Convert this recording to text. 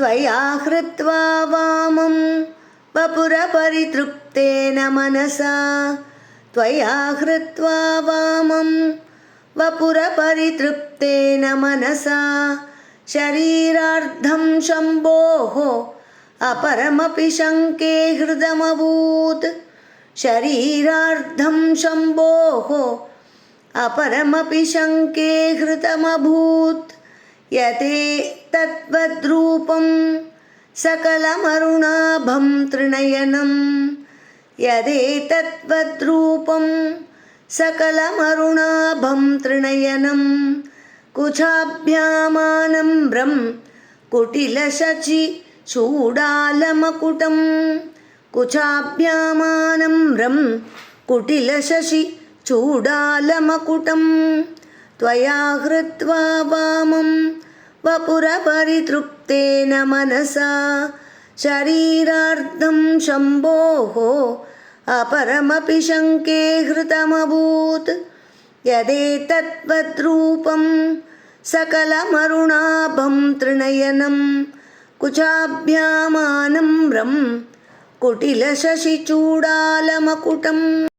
त्वया हृत्वा वामं वपुरपरितृप्तेन मनसा त्वया हृत्वा वामं वपुरपरितृप्तेन मनसा शरीरार्धं शम्भोः अपरमपि शङ्के हृदमभूत् शरीरार्धं शम्भोः अपरमपि शङ्के हृदमभूत् यदेतद्वद्रूपं सकलमरुणाभं त्रिनयनं यदेतद्वद्रूपं सकलमरुणाभं त्रिनयनं कुचाभ्यामानम्रं कुटिलशशिचूडालमकुटं कुचाभ्यामानम्रं कुटिलशशिचूडालमकुटं त्वया हृत्वा वामं वपुरपरितृप्तेन मनसा शरीरार्धं शम्भोः अपरमपि शङ्के हृतमभूत् यदेतद्वद्रूपं सकलमरुणाभं त्रिनयनं कुचाभ्यामानम्रं कुटिलशशिचूडालमकुटम्